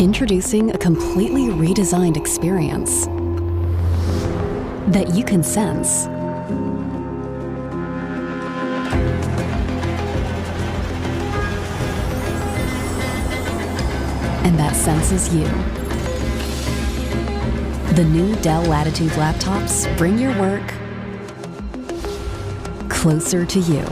Introducing a completely redesigned experience that you can sense. And that senses you. The new Dell Latitude laptops bring your work closer to you.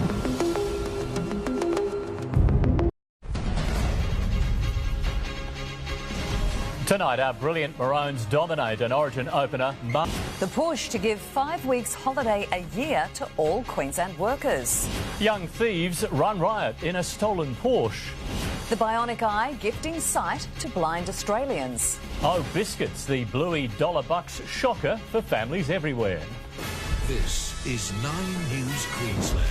Tonight, our brilliant Maroons dominate an Origin opener. The push to give 5 weeks holiday a year to all Queensland workers. Young thieves run riot in a stolen Porsche. The bionic eye gifting sight to blind Australians. Oh, biscuits, the bluey $1 shocker for families everywhere. This is 9 News Queensland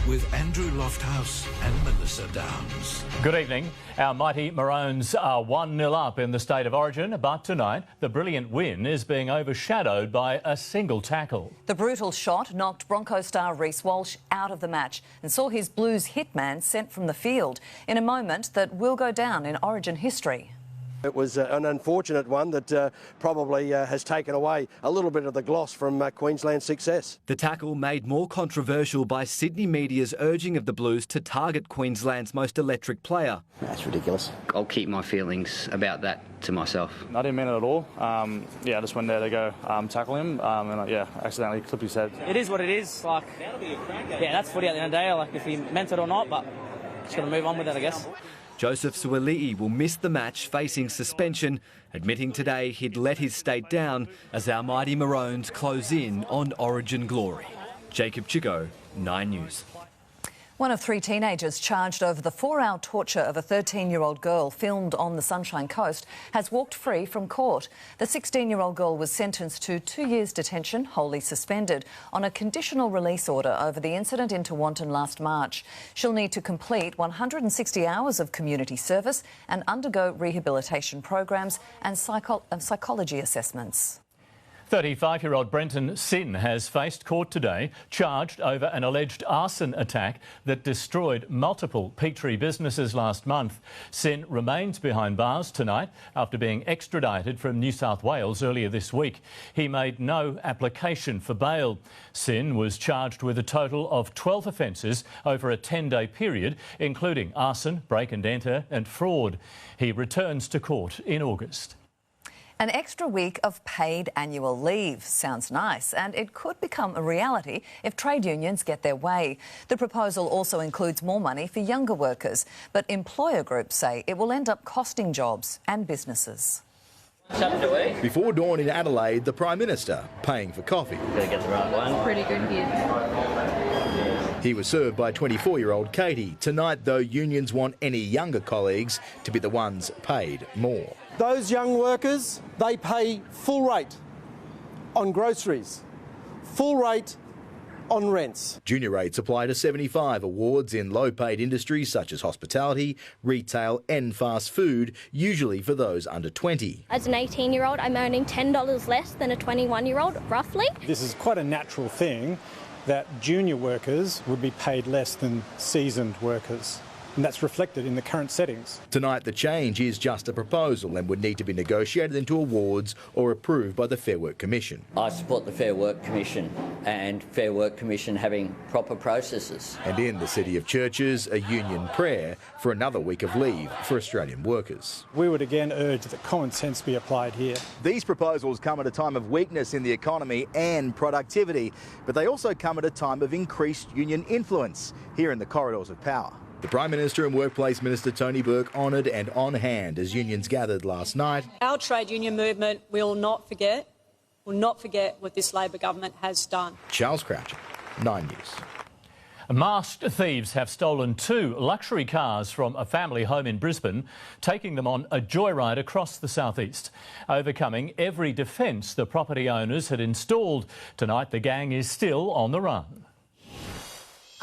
with Andrew Lofthouse and Melissa Downs. Good evening. Our mighty Maroons are 1-0 up in the State of Origin, but tonight the brilliant win is being overshadowed by a single tackle. The brutal shot knocked Broncos star Reece Walsh out of the match and saw his Blues hitman sent from the field in a moment that will go down in Origin history. It was an unfortunate one that probably has taken away a little bit of the gloss from Queensland's success. The tackle made more controversial by Sydney media's urging of the Blues to target Queensland's most electric player. That's ridiculous. I'll keep my feelings about that to myself. I didn't mean it at all. I just went there to go tackle him and accidentally clipped his head. It is what it is. Like, yeah, that's footy at the end of the day. Like, if he meant it or not, but just got to move on with it, I guess. Joseph Suali'i will miss the match facing suspension, admitting today he'd let his state down as our mighty Maroons close in on Origin glory. Jacob Chico, 9 News. One of 3 teenagers charged over the 4-hour torture of a 13-year-old girl filmed on the Sunshine Coast has walked free from court. The 16-year-old girl was sentenced to 2 years detention, wholly suspended, on a conditional release order over the incident in Tewantin last March. She'll need to complete 160 hours of community service and undergo rehabilitation programs and psychology assessments. 35-year-old Brenton Sin has faced court today, charged over an alleged arson attack that destroyed multiple Petrie businesses last month. Sin remains behind bars tonight after being extradited from New South Wales earlier this week. He made no application for bail. Sin was charged with a total of 12 offences over a 10-day period, including arson, break and enter and fraud. He returns to court in August. An extra week of paid annual leave sounds nice, and it could become a reality if trade unions get their way. The proposal also includes more money for younger workers, but employer groups say it will end up costing jobs and businesses. Before dawn in Adelaide, the Prime Minister paying for coffee. Gotta get the right one. Pretty good here. He was served by 24-year-old Katie. Tonight, though, unions want any younger colleagues to be the ones paid more. Those young workers, they pay full rate on groceries, full rate on rents. Junior rates apply to 75 awards in low-paid industries such as hospitality, retail and fast food, usually for those under 20. As an 18-year-old, I'm earning $10 less than a 21-year-old, roughly. This is quite a natural thing that junior workers would be paid less than seasoned workers. And that's reflected in the current settings. Tonight, the change is just a proposal and would need to be negotiated into awards or approved by the Fair Work Commission. I support the Fair Work Commission and Fair Work Commission having proper processes. And in the City of Churches, a union prayer for another week of leave for Australian workers. We would again urge that common sense be applied here. These proposals come at a time of weakness in the economy and productivity, but they also come at a time of increased union influence here in the corridors of power. The Prime Minister and Workplace Minister Tony Burke honoured and on hand as unions gathered last night. Our trade union movement will not forget what this Labor government has done. Charles Croucher, 9 News. Masked thieves have stolen 2 luxury cars from a family home in Brisbane, taking them on a joyride across the southeast. Overcoming every defence the property owners had installed, tonight the gang is still on the run.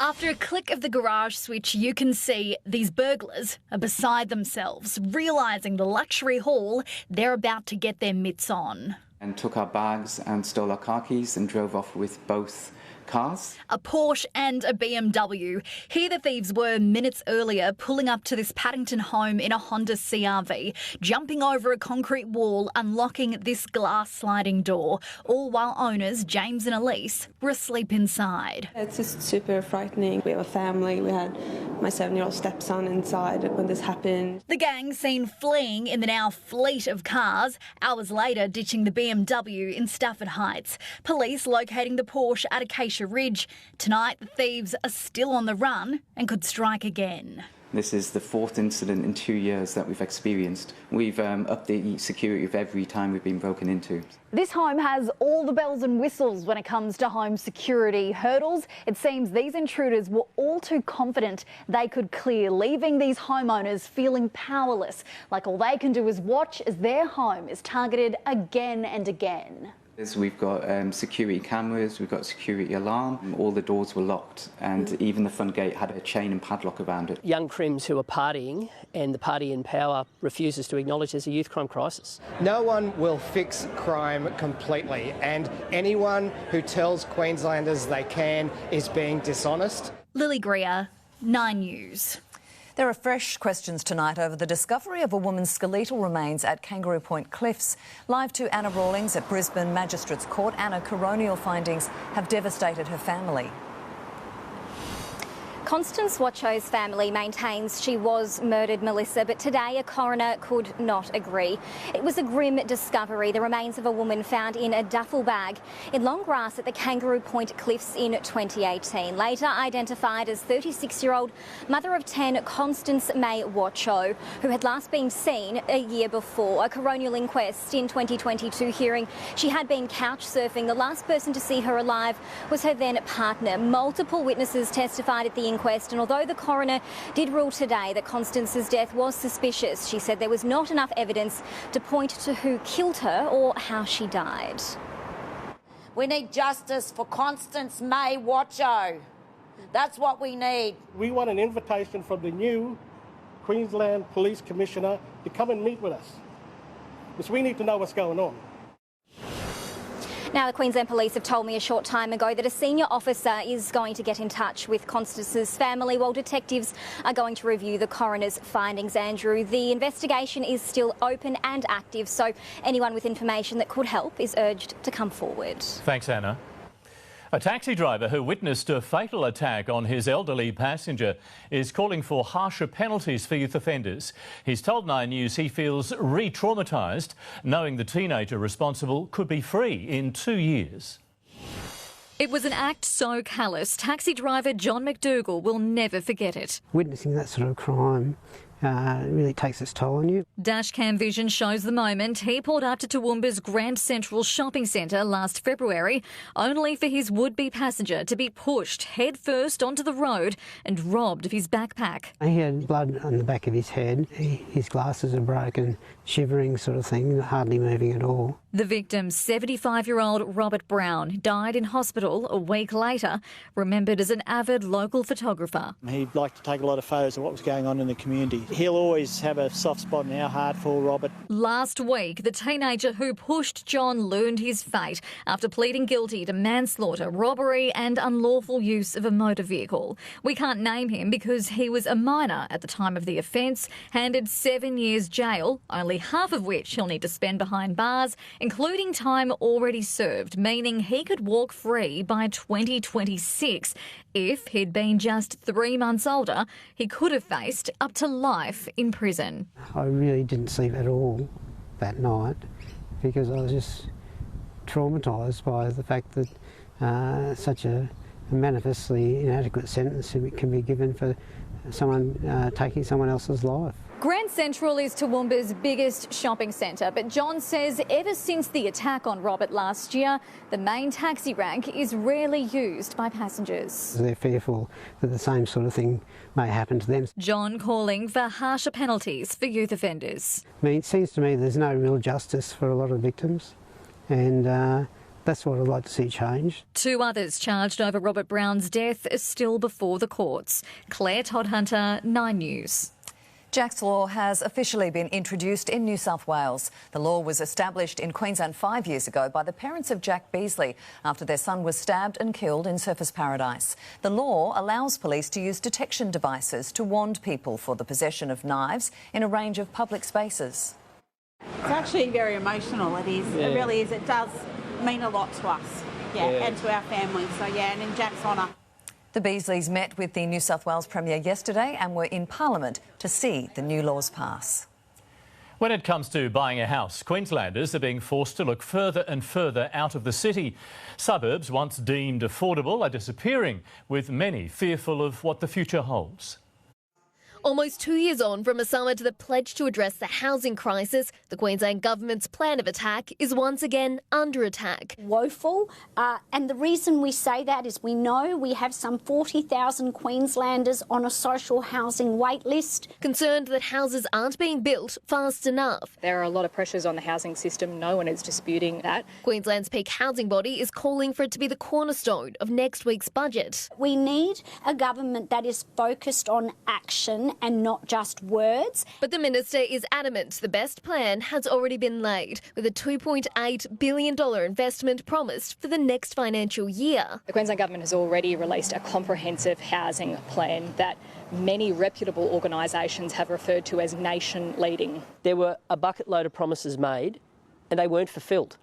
After a click of the garage switch, you can see these burglars are beside themselves, realising the luxury haul they're about to get their mitts on. And took our bags and stole our car keys and drove off with both cars. A Porsche and a BMW. Here the thieves were minutes earlier, pulling up to this Paddington home in a Honda CR-V, jumping over a concrete wall, unlocking this glass sliding door, all while owners, James and Elise, were asleep inside. It's just super frightening. We have a family. We had my 7-year-old stepson inside when this happened. The gang seen fleeing in the now fleet of cars, hours later ditching the BMW in Stafford Heights. Police locating the Porsche at Acacia Ridge. Tonight, the thieves are still on the run and could strike again. This is the 4th incident in 2 years that we've experienced. We've upped the security of every time we've been broken into. This home has all the bells and whistles when it comes to home security hurdles. It seems these intruders were all too confident they could clear, leaving these homeowners feeling powerless, like all they can do is watch as their home is targeted again and again. We've got security cameras, we've got security alarm, all the doors were locked and even the front gate had a chain and padlock around it. Young crims who are partying and the party in power refuses to acknowledge there's a youth crime crisis. No one will fix crime completely and anyone who tells Queenslanders they can is being dishonest. Lily Greer, 9 News. There are fresh questions tonight over the discovery of a woman's skeletal remains at Kangaroo Point Cliffs. Live to Anna Rawlings at Brisbane Magistrates Court. Anna, coronial findings have devastated her family. Constance Wacho's family maintains she was murdered, Melissa, but today a coroner could not agree. It was a grim discovery, the remains of a woman found in a duffel bag in long grass at the Kangaroo Point Cliffs in 2018. Later identified as 36-year-old mother of 10 Constance May Wacho, who had last been seen a year before. A coronial inquest in 2022 hearing she had been couch surfing. The last person to see her alive was her then partner. Multiple witnesses testified at the inquest, and although the coroner did rule today that Constance's death was suspicious, she said there was not enough evidence to point to who killed her or how she died. We need justice for Constance May Wacho. That's what we need. We want an invitation from the new Queensland Police Commissioner to come and meet with us, because we need to know what's going on. Now, the Queensland Police have told me a short time ago that a senior officer is going to get in touch with Constance's family while detectives are going to review the coroner's findings, Andrew. The investigation is still open and active, so anyone with information that could help is urged to come forward. Thanks, Anna. A taxi driver who witnessed a fatal attack on his elderly passenger is calling for harsher penalties for youth offenders. He's told 9 News he feels re-traumatised, knowing the teenager responsible could be free in 2 years. It was an act so callous, taxi driver John McDougall will never forget it. Witnessing that sort of crime really takes its toll on you. Dashcam vision shows the moment he pulled up to Toowoomba's Grand Central shopping centre last February, only for his would-be passenger to be pushed headfirst onto the road and robbed of his backpack. He had blood on the back of his head, his glasses are broken, shivering sort of thing, hardly moving at all. The victim, 75-year-old Robert Brown, died in hospital a week later, remembered as an avid local photographer. He liked to take a lot of photos of what was going on in the community. He'll always have a soft spot in our heart for Robert. Last week, the teenager who pushed John learned his fate after pleading guilty to manslaughter, robbery and unlawful use of a motor vehicle. We can't name him because he was a minor at the time of the offence, handed 7 years jail, only half of which he'll need to spend behind bars, including time already served, meaning he could walk free by 2026. If he'd been just 3 months older, he could have faced up to life in prison. I really didn't sleep at all that night because I was just traumatised by the fact that such a manifestly inadequate sentence can be given for someone taking someone else's life. Grand Central is Toowoomba's biggest shopping centre, but John says ever since the attack on Robert last year, the main taxi rank is rarely used by passengers. They're fearful that the same sort of thing may happen to them. John calling for harsher penalties for youth offenders. I mean, it seems to me there's no real justice for a lot of victims, and that's what I'd like to see changed. 2 others charged over Robert Brown's death are still before the courts. Claire Todd-Hunter, 9 News. Jack's Law has officially been introduced in New South Wales. The law was established in Queensland 5 years ago by the parents of Jack Beasley after their son was stabbed and killed in Surfers Paradise. The law allows police to use detection devices to warn people for the possession of knives in a range of public spaces. It's actually very emotional, it is. Yeah. It really is. It does mean a lot to us, and to our family. So, and in Jack's honour. The Beasleys met with the New South Wales Premier yesterday and were in Parliament to see the new laws pass. When it comes to buying a house, Queenslanders are being forced to look further and further out of the city. Suburbs, once deemed affordable, are disappearing, with many fearful of what the future holds. Almost 2 years on from a summit that pledged to address the housing crisis, the Queensland Government's plan of attack is once again under attack. Woeful, and the reason we say that is we know we have some 40,000 Queenslanders on a social housing wait list. Concerned that houses aren't being built fast enough. There are a lot of pressures on the housing system, no one is disputing that. Queensland's peak housing body is calling for it to be the cornerstone of next week's budget. We need a government that is focused on action and not just words. But the minister is adamant the best plan has already been laid, with a $2.8 billion investment promised for the next financial year. The Queensland Government has already released a comprehensive housing plan that many reputable organisations have referred to as nation-leading. There were a bucket load of promises made and they weren't fulfilled.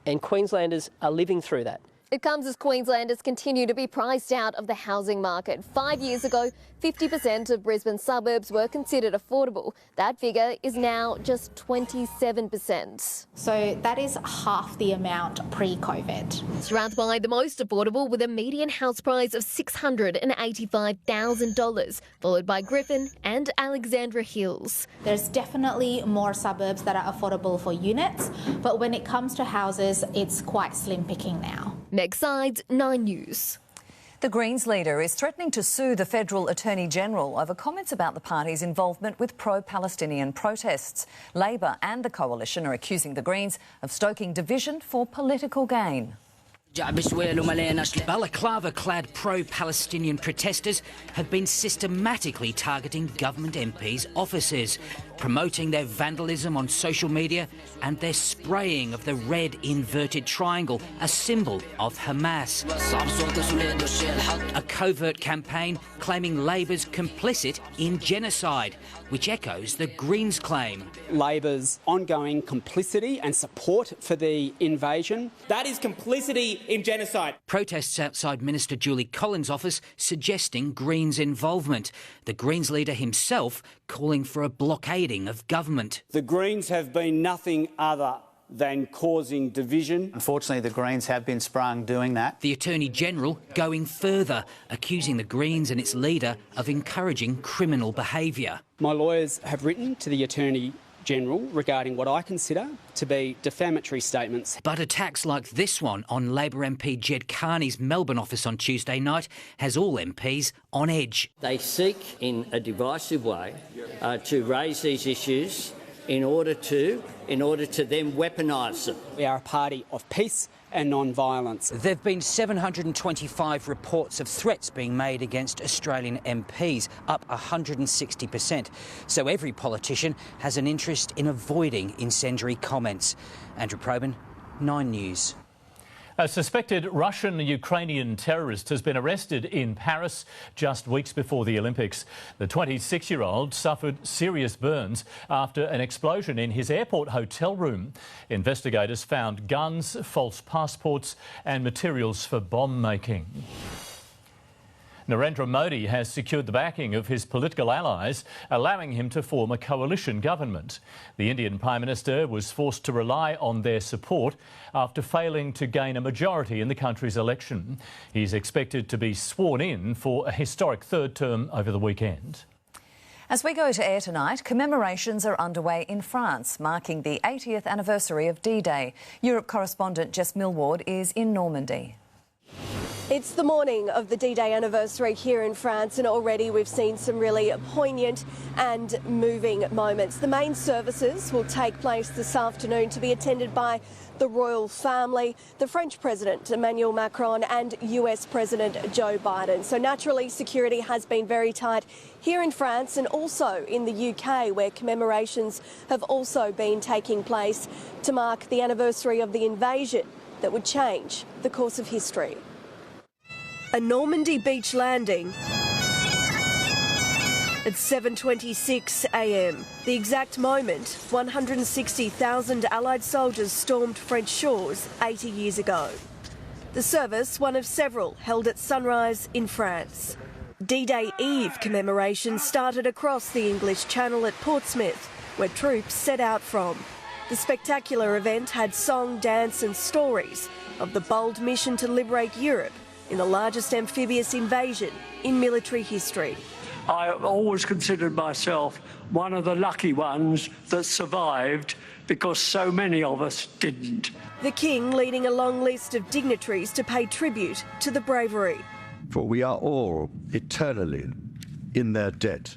And Queenslanders are living through that. It comes as Queenslanders continue to be priced out of the housing market. 5 years ago, 50% of Brisbane's suburbs were considered affordable. That figure is now just 27%. So that is half the amount pre-COVID. Strathmore, the most affordable, with a median house price of $685,000, followed by Griffin and Alexandra Hills. There's definitely more suburbs that are affordable for units, but when it comes to houses, it's quite slim picking now. Meg Sides, 9 News. The Greens leader is threatening to sue the Federal Attorney General over comments about the party's involvement with pro-Palestinian protests. Labor and the Coalition are accusing the Greens of stoking division for political gain. Balaclava-clad pro-Palestinian protesters have been systematically targeting government MPs' offices, promoting their vandalism on social media and their spraying of the red inverted triangle, a symbol of Hamas. A covert campaign claiming Labor's complicit in genocide, which echoes the Greens' claim. Labor's ongoing complicity and support for the invasion. That is complicity in genocide. Protests outside Minister Julie Collins' office suggesting Greens' involvement. The Greens leader himself calling for a blockading of government. The Greens have been nothing other than causing division. Unfortunately, the Greens have been sprung doing that. The Attorney General going further, accusing the Greens and its leader of encouraging criminal behaviour. My lawyers have written to the Attorney General regarding what I consider to be defamatory statements. But attacks like this one on Labor MP Jed Carney's Melbourne office on Tuesday night has all MPs on edge. They seek in a divisive way to raise these issues in order to then weaponise them. We are a party of peace and non-violence. There have been 725 reports of threats being made against Australian MPs, up 160%. So every politician has an interest in avoiding incendiary comments. Andrew Probyn, 9 News. A suspected Russian-Ukrainian terrorist has been arrested in Paris just weeks before the Olympics. The 26-year-old suffered serious burns after an explosion in his airport hotel room. Investigators found guns, false passports and materials for bomb making. Narendra Modi has secured the backing of his political allies, allowing him to form a coalition government. The Indian Prime Minister was forced to rely on their support after failing to gain a majority in the country's election. He's expected to be sworn in for a historic third term over the weekend. As we go to air tonight, commemorations are underway in France, marking the 80th anniversary of D-Day. Europe correspondent Jess Millward is in Normandy. It's the morning of the D-Day anniversary here in France, and already we've seen some really poignant and moving moments. The main services will take place this afternoon to be attended by the royal family, the French President Emmanuel Macron and US President Joe Biden. So naturally, security has been very tight here in France and also in the UK, where commemorations have also been taking place to mark the anniversary of the invasion that would change the course of history. A Normandy beach landing at 7:26 a.m. The exact moment 160,000 Allied soldiers stormed French shores 80 years ago. The service, one of several held at sunrise in France. D-Day Eve commemorations started across the English Channel at Portsmouth, where troops set out from. The spectacular event had song, dance and stories of the bold mission to liberate Europe in the largest amphibious invasion in military history. I always considered myself one of the lucky ones that survived because so many of us didn't. The King leading a long list of dignitaries to pay tribute to the bravery. For we are all eternally in their debt.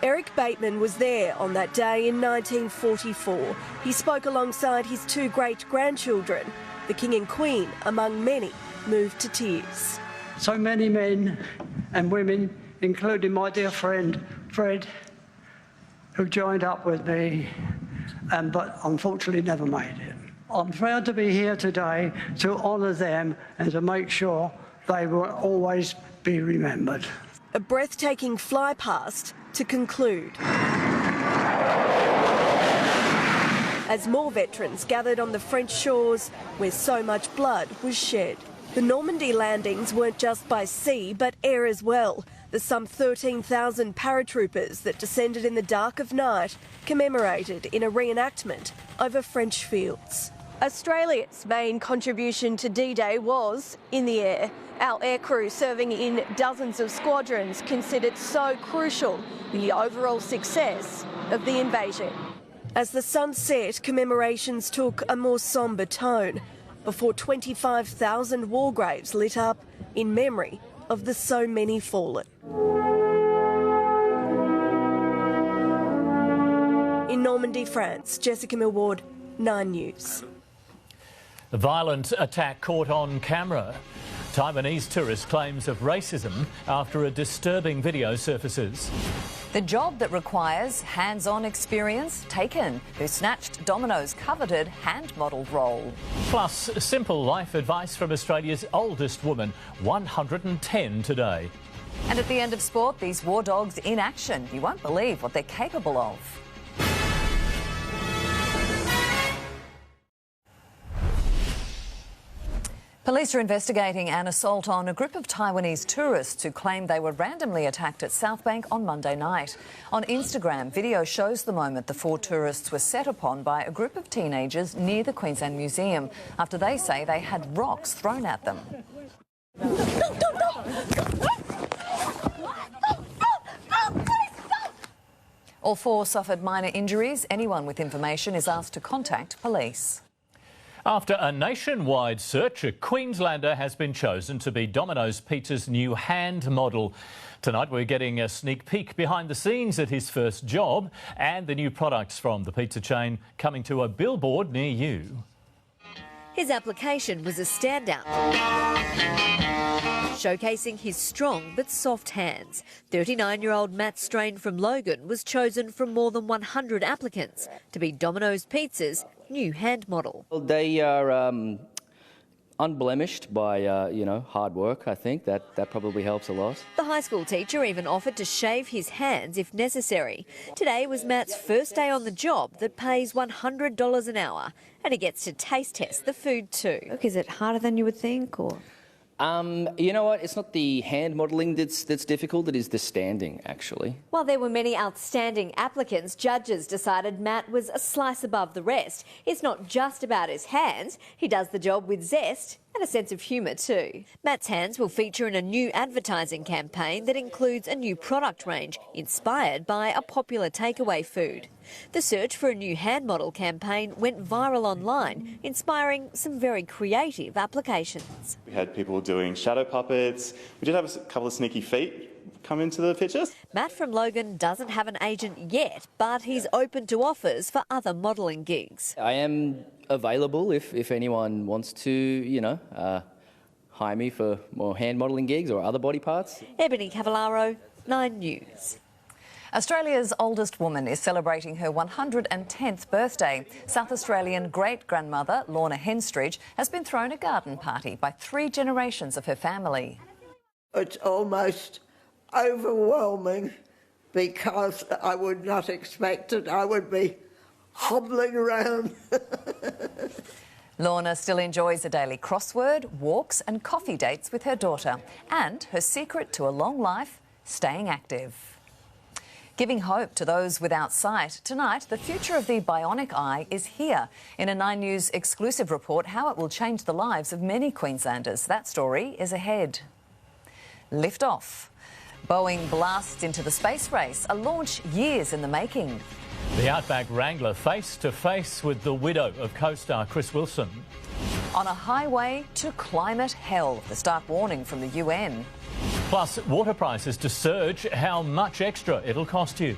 Eric Bateman was there on that day in 1944. He spoke alongside his two great-grandchildren. The King and Queen, among many, moved to tears. So many men and women, including my dear friend Fred, who joined up with me, but unfortunately never made it. I'm proud to be here today to honour them and to make sure they will always be remembered. A breathtaking fly-past to conclude, as more veterans gathered on the French shores where so much blood was shed. The Normandy landings weren't just by sea, but air as well. The some 13,000 paratroopers that descended in the dark of night commemorated in a reenactment over French fields. Australia's main contribution to D-Day was in the air. Our aircrew serving in dozens of squadrons considered so crucial in the overall success of the invasion. As the sun set, commemorations took a more sombre tone before 25,000 war graves lit up in memory of the so many fallen. In Normandy, France, Jessica Millward, 9 News. The violent attack caught on camera. Taiwanese tourist claims of racism after a disturbing video surfaces. The job that requires hands-on experience taken. Who snatched Domino's coveted hand modelled role. Plus, simple life advice from Australia's oldest woman, 110 today. And at the end of sport, these war dogs in action. You won't believe what they're capable of. Police are investigating an assault on a group of Taiwanese tourists who claim they were randomly attacked at South Bank on Monday night. On Instagram, video shows the moment the 4 tourists were set upon by a group of teenagers near the Queensland Museum after they say they had rocks thrown at them. All 4 suffered minor injuries. Anyone with information is asked to contact police. After a nationwide search, a Queenslander has been chosen to be Domino's Pizza's new hand model. Tonight we're getting a sneak peek behind the scenes at his first job and the new products from the pizza chain coming to a billboard near you. His application was a standout, showcasing his strong but soft hands. 39-year-old Matt Strain from Logan was chosen from more than 100 applicants to be Domino's Pizza's new hand model. Well, they are unblemished by, hard work. I think that probably helps a lot. The high school teacher even offered to shave his hands if necessary. Today was Matt's first day on the job that pays $100 an hour, and he gets to taste test the food too. Look, is it harder than you would think, or...? You know what? It's not the hand modelling that's difficult, it is the standing, actually. While there were many outstanding applicants, judges decided Matt was a slice above the rest. It's not just about his hands. He does the job with zest and a sense of humour too. Matt's hands will feature in a new advertising campaign that includes a new product range inspired by a popular takeaway food. The search for a new hand model campaign went viral online, inspiring some very creative applications. We had people doing shadow puppets. We did have a couple of sneaky feet come into the pictures. Matt from Logan doesn't have an agent yet, but he's open to offers for other modelling gigs. I am available if anyone wants to, hire me for more hand modelling gigs or other body parts. Ebony Cavallaro, 9 News. Australia's oldest woman is celebrating her 110th birthday. South Australian great-grandmother Lorna Henstridge has been thrown a garden party by 3 generations of her family. It's almost overwhelming because I would not expect it. I would be hobbling around. Lorna still enjoys a daily crossword, walks and coffee dates with her daughter. And her secret to a long life, staying active. Giving hope to those without sight, tonight the future of the bionic eye is here. In a 9 News exclusive report, how it will change the lives of many Queenslanders. That story is ahead. Lift off. Boeing blasts into the space race, a launch years in the making. The Outback Wrangler face to face with the widow of co-star Chris Wilson. On a highway to climate hell, the stark warning from the UN. Plus, water prices to surge, how much extra it'll cost you.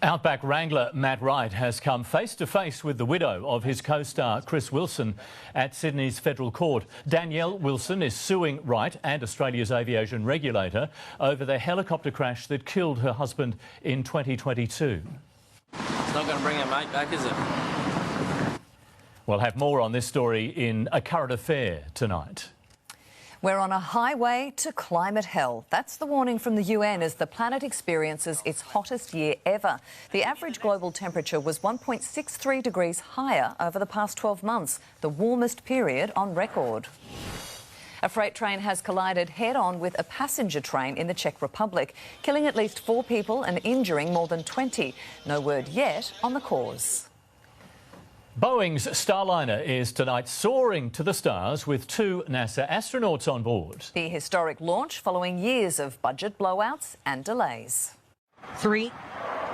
Outback Wrangler Matt Wright has come face to face with the widow of his co-star Chris Wilson at Sydney's Federal Court. Danielle Wilson is suing Wright and Australia's aviation regulator over the helicopter crash that killed her husband in 2022. It's not going to bring our mate back, is it? We'll have more on this story in A Current Affair tonight. We're on a highway to climate hell. That's the warning from the UN as the planet experiences its hottest year ever. The average global temperature was 1.63 degrees higher over the past 12 months, the warmest period on record. A freight train has collided head-on with a passenger train in the Czech Republic, killing at least 4 people and injuring more than 20. No word yet on the cause. Boeing's Starliner is tonight soaring to the stars with 2 NASA astronauts on board. The historic launch following years of budget blowouts and delays. 3,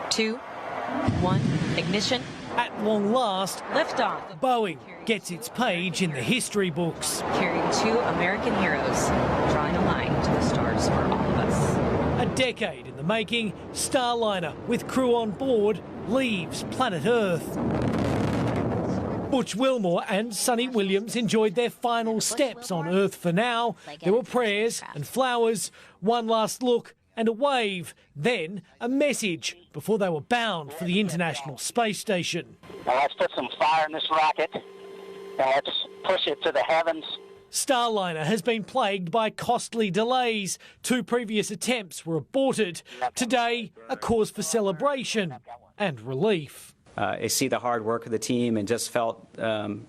2, 1, ignition. At long last, liftoff. Boeing gets its page in the history books. Carrying 2 American heroes, drawing a line to the stars for all of us. A decade in the making, Starliner, with crew on board, leaves planet Earth. Butch Wilmore and Sonny Williams enjoyed their final steps on Earth for now. There were prayers and flowers, one last look and a wave, then a message before they were bound for the International Space Station. Now let's put some fire in this rocket and let's push it to the heavens. Starliner has been plagued by costly delays. 2 previous attempts were aborted. Today, a cause for celebration and relief. I see the hard work of the team and just felt, a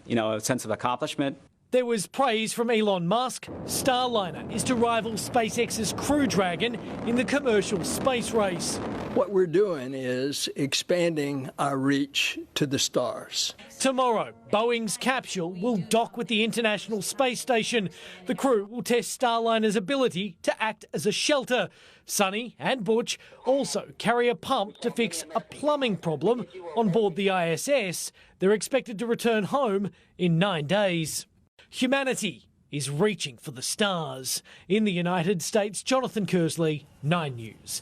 sense of accomplishment. There was praise from Elon Musk. Starliner is to rival SpaceX's Crew Dragon in the commercial space race. What we're doing is expanding our reach to the stars. Tomorrow, Boeing's capsule will dock with the International Space Station. The crew will test Starliner's ability to act as a shelter. Sonny and Butch also carry a pump to fix a plumbing problem on board the ISS. They're expected to return home in 9 days. Humanity is reaching for the stars. In the United States, Jonathan Kersley, 9 News.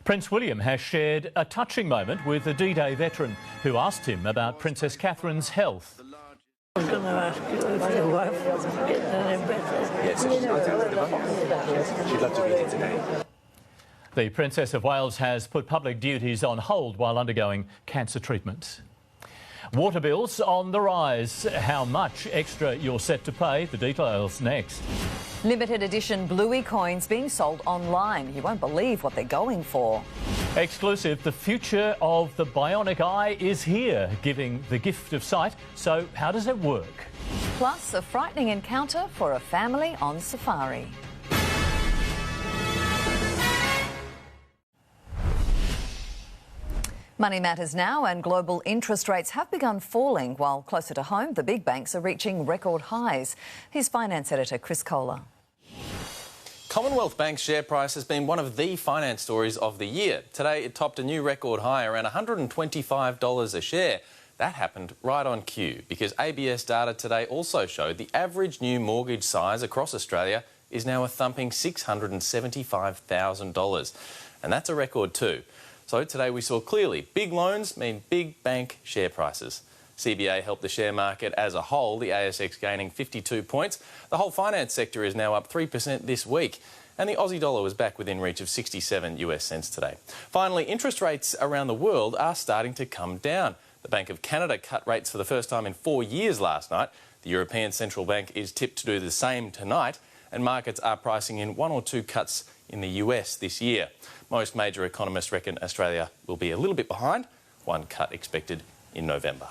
Prince William has shared a touching moment with a D-Day veteran who asked him about Princess Catherine's health. I was going to ask you if your wife wasn't getting any better. Yes, she'd love to be here today. The Princess of Wales has put public duties on hold while undergoing cancer treatment. Water bills on the rise. How much extra you're set to pay? The details next. Limited edition Bluey coins being sold online. You won't believe what they're going for. Exclusive, the future of the bionic eye is here, giving the gift of sight. So how does it work? Plus, a frightening encounter for a family on safari. Money matters now, and global interest rates have begun falling, while closer to home, the big banks are reaching record highs. Here's finance editor Chris Kohler. Commonwealth Bank's share price has been one of the finance stories of the year. Today, it topped a new record high, around $125 a share. That happened right on cue, because ABS data today also showed the average new mortgage size across Australia is now a thumping $675,000. And that's a record too. So today we saw clearly big loans mean big bank share prices. CBA helped the share market as a whole, the ASX gaining 52 points. The whole finance sector is now up 3% this week. And the Aussie dollar was back within reach of 67 US cents today. Finally, interest rates around the world are starting to come down. The Bank of Canada cut rates for the first time in 4 years last night. The European Central Bank is tipped to do the same tonight, and markets are pricing in 1 or 2 cuts in the US this year. Most major economists reckon Australia will be a little bit behind, 1 cut expected in November.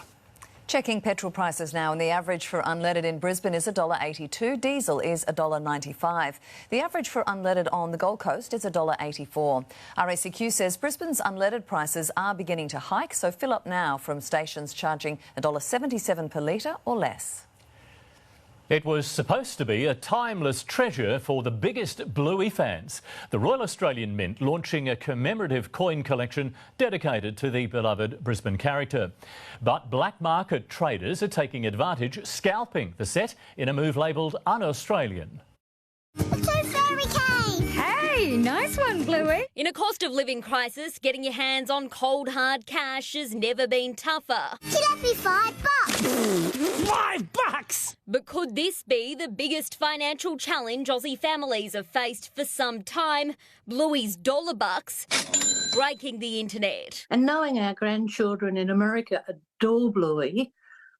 Checking petrol prices now, and the average for unleaded in Brisbane is $1.82. Diesel is $1.95. The average for unleaded on the Gold Coast is $1.84. RACQ says Brisbane's unleaded prices are beginning to hike, so fill up now from stations charging $1.77 per litre or less. It was supposed to be a timeless treasure for the biggest Bluey fans. The Royal Australian Mint launching a commemorative coin collection dedicated to the beloved Brisbane character. But black market traders are taking advantage, scalping the set in a move labelled un-Australian. Hey, nice one, Bluey. In a cost of living crisis, getting your hands on cold, hard cash has never been tougher. Can that be $5? $5! But could this be the biggest financial challenge Aussie families have faced for some time? Bluey's dollar bucks breaking the internet. And knowing our grandchildren in America adore Bluey,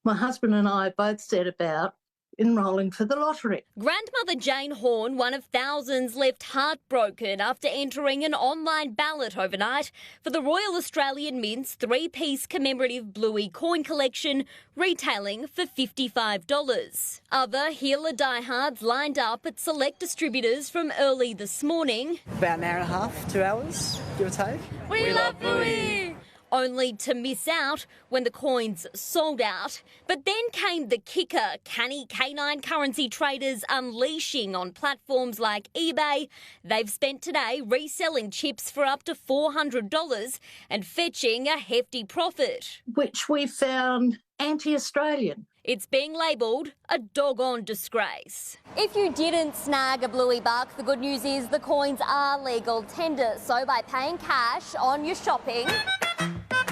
my husband and I both set about enrolling for the lottery. Grandmother Jane Horn, one of thousands left heartbroken after entering an online ballot overnight for the Royal Australian Mint's 3-piece commemorative Bluey coin collection, retailing for $55. Other healer diehards lined up at select distributors from early this morning. About an hour and a half, 2 hours, give or take. We love Bluey! Only to miss out when the coins sold out. But then came the kicker, canny canine currency traders unleashing on platforms like eBay. They've spent today reselling chips for up to $400 and fetching a hefty profit. Which we found anti-Australian. It's being labelled a doggone disgrace. If you didn't snag a Bluey buck, the good news is the coins are legal tender. So by paying cash on your shopping,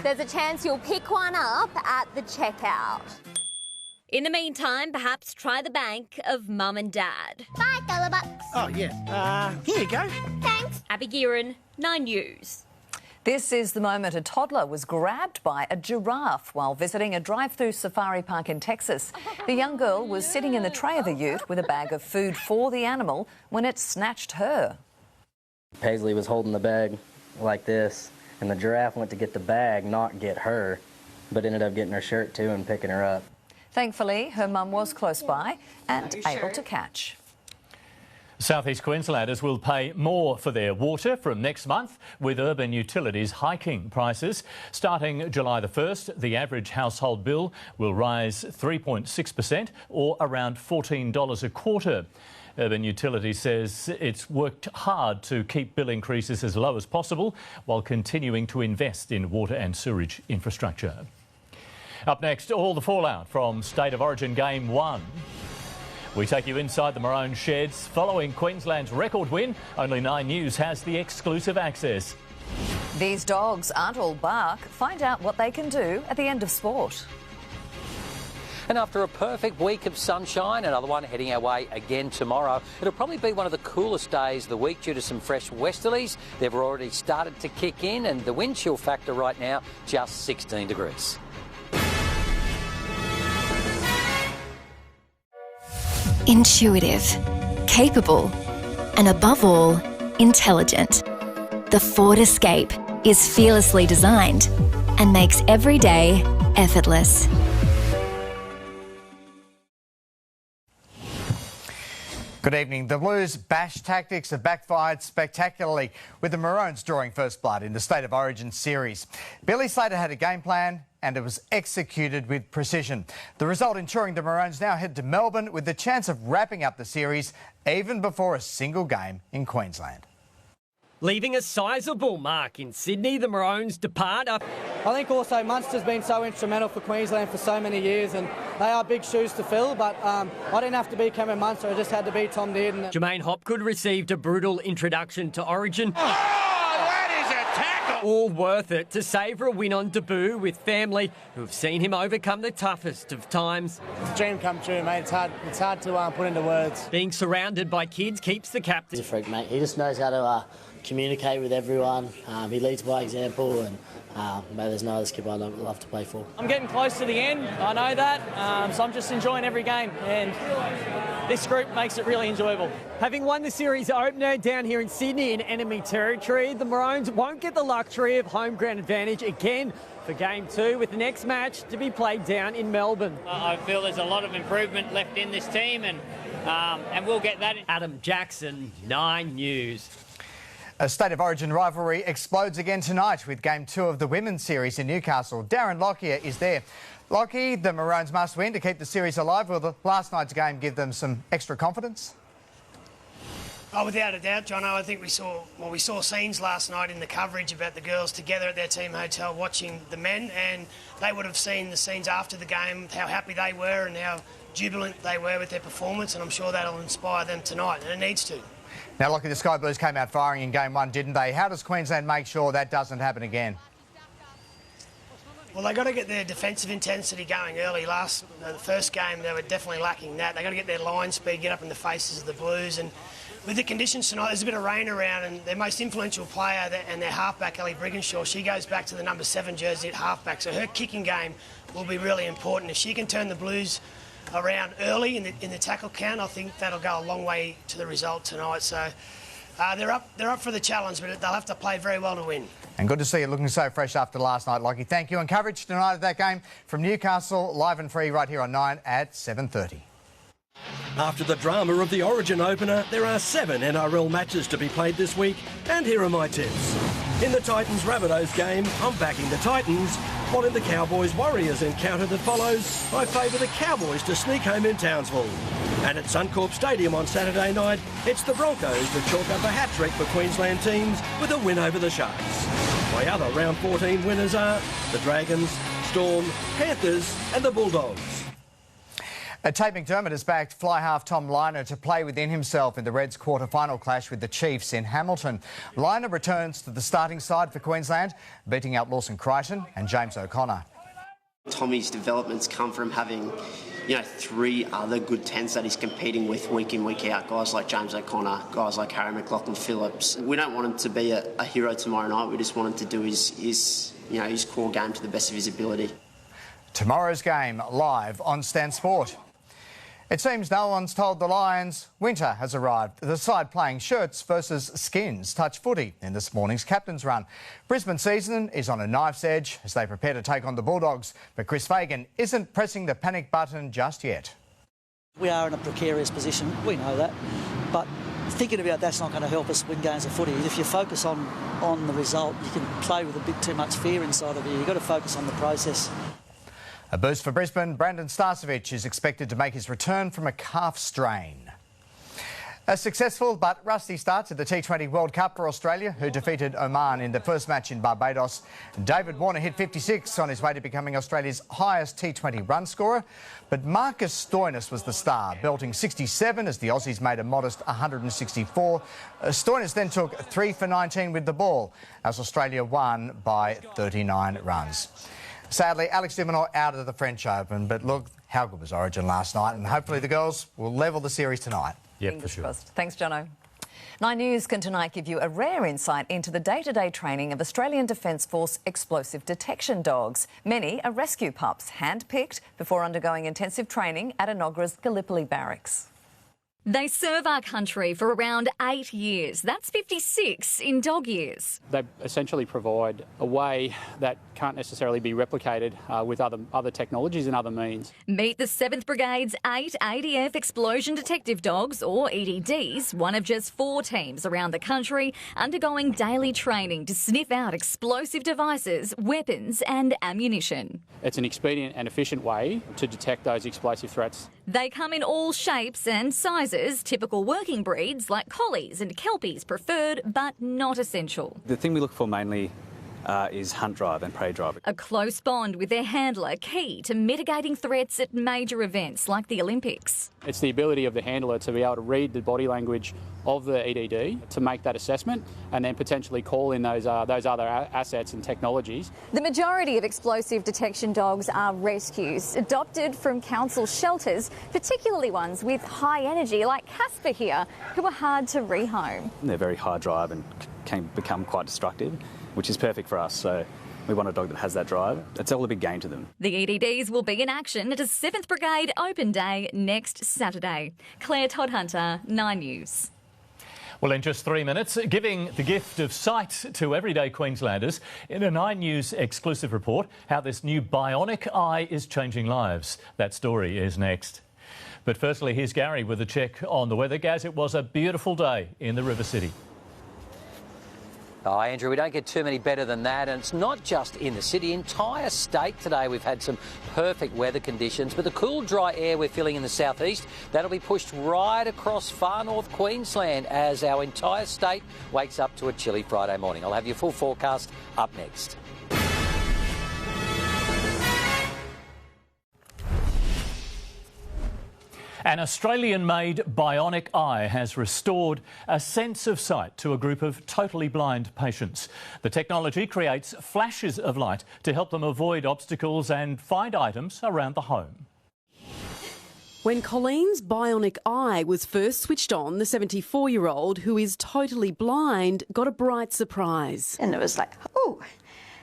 there's a chance you'll pick one up at the checkout. In the meantime, perhaps try the bank of mum and dad. $5 bucks. Oh, yeah. Here you go. Thanks. Abby Gearin, 9 News. This is the moment a toddler was grabbed by a giraffe while visiting a drive-through safari park in Texas. The young girl was sitting in the tray of the ute with a bag of food for the animal when it snatched her. Paisley was holding the bag like this, and the giraffe went to get the bag, not get her, but ended up getting her shirt too and picking her up. Thankfully, her mum was close by and able to catch. South East Queenslanders will pay more for their water from next month, with urban utilities hiking prices. Starting July the 1st, the average household bill will rise 3.6% or around $14 a quarter. Urban Utilities says it's worked hard to keep bill increases as low as possible while continuing to invest in water and sewerage infrastructure. Up next, all the fallout from State of Origin Game 1. We take you inside the Maroon Sheds. Following Queensland's record win, only 9 News has the exclusive access. These dogs aren't all bark. Find out what they can do at the end of sport. And after a perfect week of sunshine, another one heading our way again tomorrow. It'll probably be one of the coolest days of the week due to some fresh westerlies. They've already started to kick in, and the wind chill factor right now, just 16 degrees. Intuitive, capable, and above all, intelligent. The Ford Escape is fearlessly designed and makes every day effortless. Good evening. The Blues' bash tactics have backfired spectacularly, with the Maroons drawing first blood in the State of Origin series. Billy Slater had a game plan and it was executed with precision. The result ensuring the Maroons now head to Melbourne with the chance of wrapping up the series even before a single game in Queensland. Leaving a sizable mark in Sydney, the Maroons depart. I think also Munster's been so instrumental for Queensland for so many years, and they are big shoes to fill, but I didn't have to be Cameron Munster, I just had to be Tom Dearden. Jermaine Hopgood received a brutal introduction to Origin. Oh, that is a tackle! All worth it to savour a win on debut with family who have seen him overcome the toughest of times. Dream come true, mate. It's hard to put into words. Being surrounded by kids keeps the captain. He's a freak, mate. He just knows how to communicate with everyone. He leads by example, and there's no other skipper I'd love to play for. I'm getting close to the end, I know that, so I'm just enjoying every game, and this group makes it really enjoyable. Having won the series opener down here in Sydney in enemy territory, the Maroons won't get the luxury of home ground advantage again for Game 2, with the next match to be played down in Melbourne. I feel there's a lot of improvement left in this team, and we'll get that. Adam Jackson, 9 News. A State of Origin rivalry explodes again tonight with Game 2 of the Women's Series in Newcastle. Darren Lockyer is there. Lockie, the Maroons must win to keep the series alive. Will the last night's game give them some extra confidence? Oh, without a doubt, Jono. I think we saw scenes last night in the coverage about the girls together at their team hotel watching the men, and they would have seen the scenes after the game, how happy they were and how jubilant they were with their performance, and I'm sure that'll inspire them tonight, and it needs to. Now, Lockie, the Sky Blues came out firing in Game 1, didn't they? How does Queensland make sure that doesn't happen again? Well, they've got to get their defensive intensity going early. The first game, they were definitely lacking that. They've got to get their line speed, get up in the faces of the Blues. And with the conditions tonight, there's a bit of rain around, and their most influential player and their halfback, Ellie Brigginshaw, she goes back to the number 7 jersey at halfback. So her kicking game will be really important. If she can turn the Blues around early in the tackle count, I think that'll go a long way to the result tonight. So they're up for the challenge, but they'll have to play very well to win. And good to see you looking so fresh after last night, Lockie. Thank you. And coverage tonight of that game from Newcastle, live and free right here on 9 at 7:30. After the drama of the Origin opener, there are 7 NRL matches to be played this week, and here are my tips. In the Titans-Rabbitohs game, I'm backing the Titans, while in the Cowboys-Warriors encounter that follows, I favour the Cowboys to sneak home in Townsville. And at Suncorp Stadium on Saturday night, it's the Broncos to chalk up a hat-trick for Queensland teams with a win over the Sharks. My other round 14 winners are the Dragons, Storm, Panthers and the Bulldogs. Tate McDermott has backed fly half Tom Lynagh to play within himself in the Reds' quarter-final clash with the Chiefs in Hamilton. Lynagh returns to the starting side for Queensland, beating out Lawson Crichton and James O'Connor. Tommy's developments come from having, 3 other good 10s that he's competing with week in, week out. Guys like James O'Connor, guys like Harry McLaughlin-Phillips. We don't want him to be a hero tomorrow night. We just want him to do his core game to the best of his ability. Tomorrow's game live on Stan Sport. It seems no one's told the Lions winter has arrived. The side playing shirts versus skins touch footy in this morning's captain's run. Brisbane's season is on a knife's edge as they prepare to take on the Bulldogs, but Chris Fagan isn't pressing the panic button just yet. We are in a precarious position, we know that, but thinking about that's not going to help us win games of footy. If you focus on the result, you can play with a bit too much fear inside of you. You've got to focus on the process. A boost for Brisbane. Brandon Starcevic is expected to make his return from a calf strain. A successful but rusty start to the T20 World Cup for Australia, who defeated Oman in the first match in Barbados. David Warner hit 56 on his way to becoming Australia's highest T20 run scorer. But Marcus Stoinis was the star, belting 67 as the Aussies made a modest 164. Stoinis then took 3 for 19 with the ball as Australia won by 39 runs. Sadly, Alex de Minaur out of the French Open, but look, how good was Origin last night, and hopefully the girls will level the series tonight. Yep, for sure. Thanks, Jono. 9 News can tonight give you a rare insight into the day-to-day training of Australian Defence Force explosive detection dogs. Many are rescue pups, hand-picked before undergoing intensive training at Enoggera's Gallipoli Barracks. They serve our country for around 8 years. That's 56 in dog years. They essentially provide a way that can't necessarily be replicated with other technologies and other means. Meet the 7th Brigade's 8 ADF Explosion Detective Dogs, or EDDs, one of just 4 teams around the country undergoing daily training to sniff out explosive devices, weapons and ammunition. It's an expedient and efficient way to detect those explosive threats. They come in all shapes and sizes, typical working breeds like collies and kelpies preferred, but not essential. The thing we look for mainly is hunt drive and prey drive. A close bond with their handler, key to mitigating threats at major events like the Olympics. It's the ability of the handler to be able to read the body language of the EDD to make that assessment and then potentially call in those other assets and technologies. The majority of explosive detection dogs are rescues, adopted from council shelters, particularly ones with high energy like Casper here, who are hard to rehome. They're very high drive and can become quite destructive, which is perfect for us. So we want a dog that has that drive. It's all a big gain to them. The EDDs will be in action at a 7th Brigade Open Day next Saturday. Claire Todd-Hunter, 9 News. Well, in just 3 minutes, giving the gift of sight to everyday Queenslanders in a 9 News exclusive report, how this new bionic eye is changing lives. That story is next. But firstly, here's Gary with a check on the weather. Gaz, it was a beautiful day in the River City. Oh, Andrew, we don't get too many better than that, and it's not just in the city. Entire state today we've had some perfect weather conditions, but the cool, dry air we're feeling in the southeast, that'll be pushed right across far north Queensland as our entire state wakes up to a chilly Friday morning. I'll have your full forecast up next. An Australian-made bionic eye has restored a sense of sight to a group of totally blind patients. The technology creates flashes of light to help them avoid obstacles and find items around the home. When Colleen's bionic eye was first switched on, the 74-year-old, who is totally blind, got a bright surprise. And it was like, oh,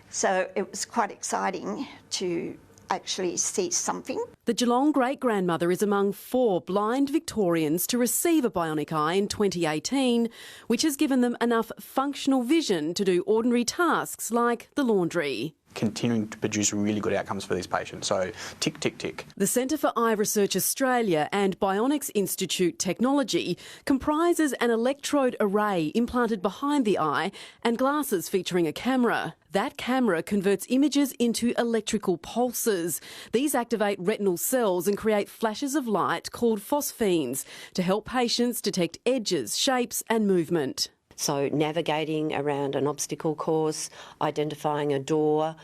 so it was quite exciting to actually see something. The Geelong great-grandmother is among 4 blind Victorians to receive a bionic eye in 2018, which has given them enough functional vision to do ordinary tasks like the laundry. Continuing to produce really good outcomes for these patients. So tick, tick, tick. The Centre for Eye Research Australia and Bionics Institute Technology comprises an electrode array implanted behind the eye and glasses featuring a camera. That camera converts images into electrical pulses. These activate retinal cells and create flashes of light called phosphenes to help patients detect edges, shapes and movement. So navigating around an obstacle course, identifying a door,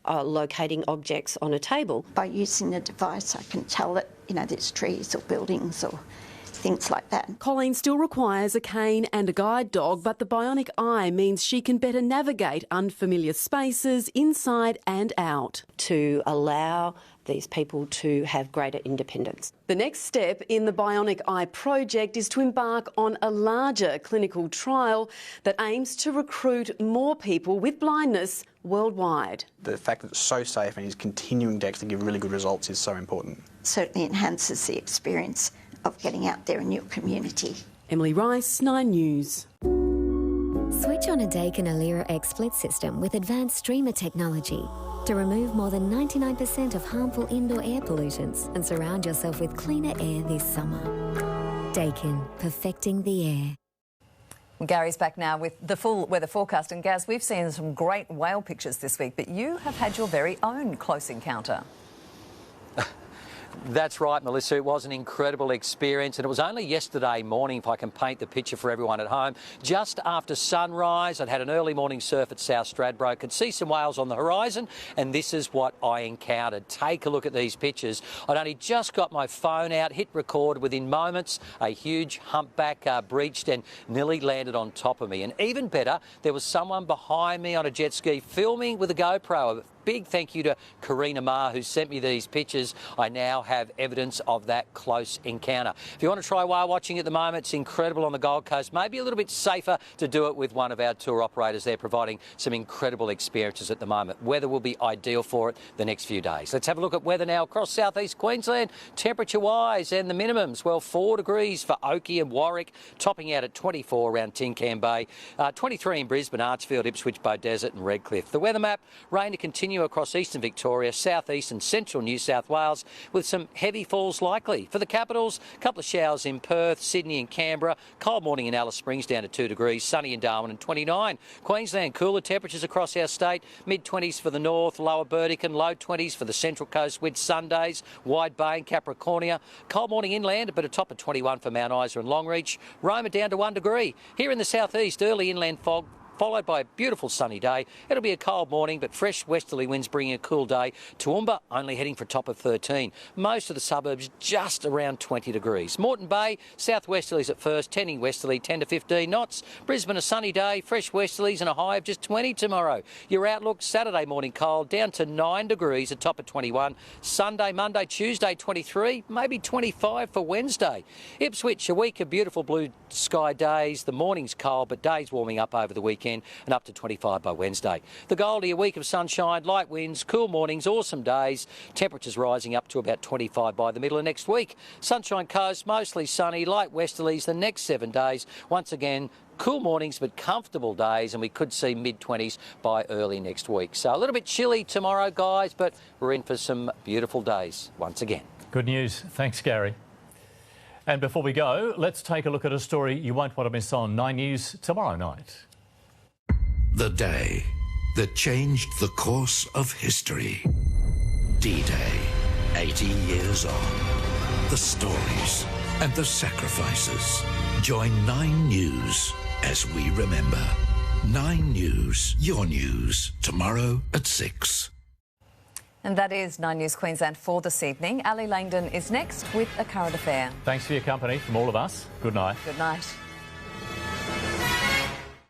locating objects on a table. By using the device, I can tell that, there's trees or buildings or things like that. Colleen still requires a cane and a guide dog, but the bionic eye means she can better navigate unfamiliar spaces inside and out. To allow these people to have greater independence. The next step in the Bionic Eye project is to embark on a larger clinical trial that aims to recruit more people with blindness worldwide. The fact that it's so safe and is continuing to actually give really good results is so important. Certainly enhances the experience of getting out there in your community. Emily Rice, 9 News. Switch on a Daikin Alira X split system with advanced streamer technology to remove more than 99% of harmful indoor air pollutants and surround yourself with cleaner air this summer. Daikin, perfecting the air. Gary's back now with the full weather forecast. And Gaz, we've seen some great whale pictures this week, but you have had your very own close encounter. That's right, Melissa. It was an incredible experience, and it was only yesterday morning, if I can paint the picture for everyone at home, just after sunrise. I'd had an early morning surf at South Stradbroke, could see some whales on the horizon, and this is what I encountered. Take a look at these pictures. I'd only just got my phone out, hit record. Within moments, a huge humpback breached and nearly landed on top of me. And even better, there was someone behind me on a jet ski filming with a GoPro. big thank you to Karina Ma, who sent me these pictures. I now have evidence of that close encounter. If you want to try whale watching at the moment, it's incredible on the Gold Coast. Maybe a little bit safer to do it with one of our tour operators. They're providing some incredible experiences at the moment. Weather will be ideal for it the next few days. Let's have a look at weather now across southeast Queensland. Temperature-wise and the minimums, well, 4 degrees for Oakey and Warwick, topping out at 24 around Tin Can Bay, 23 in Brisbane, Archfield, Ipswich, Beaudesert and Redcliffe. The weather map, rain to continue across eastern Victoria, southeast and central New South Wales, with some heavy falls likely. For the capitals, a couple of showers in Perth, Sydney and Canberra, cold morning in Alice Springs down to 2 degrees, sunny in Darwin and 29. Queensland, cooler temperatures across our state, mid-20s for the north, lower Burdekin, low 20s for the central coast with Sundays, Wide Bay and Capricornia. Cold morning inland, but a top of 21 for Mount Isa and Longreach. Roma down to 1 degree. Here in the southeast, early inland fog, followed by a beautiful sunny day. It'll be a cold morning, but fresh westerly winds bringing a cool day. Toowoomba only heading for a top of 13. Most of the suburbs just around 20 degrees. Moreton Bay, southwesterlies at first, tending westerly 10 to 15 knots. Brisbane, a sunny day, fresh westerlies and a high of just 20 tomorrow. Your outlook, Saturday morning cold, down to 9 degrees, a top of 21. Sunday, Monday, Tuesday, 23, maybe 25 for Wednesday. Ipswich, a week of beautiful blue sky days. The morning's cold, but days warming up over the weekend and up to 25 by Wednesday. The Goldie, a week of sunshine, light winds, cool mornings, awesome days. Temperatures rising up to about 25 by the middle of next week. Sunshine Coast, mostly sunny, light westerlies the next 7 days. Once again, cool mornings but comfortable days, and we could see mid-20s by early next week. So a little bit chilly tomorrow, guys, but we're in for some beautiful days once again. Good news. Thanks, Gary. And before we go, let's take a look at a story you won't want to miss on 9 News tomorrow night. The day that changed the course of history. D-Day, 80 years on. The stories and the sacrifices. Join 9 News as we remember. 9 News, your news, tomorrow at 6. And that is 9 News Queensland for this evening. Ali Langdon is next with a current affair. Thanks for your company from all of us. Good night. Good night.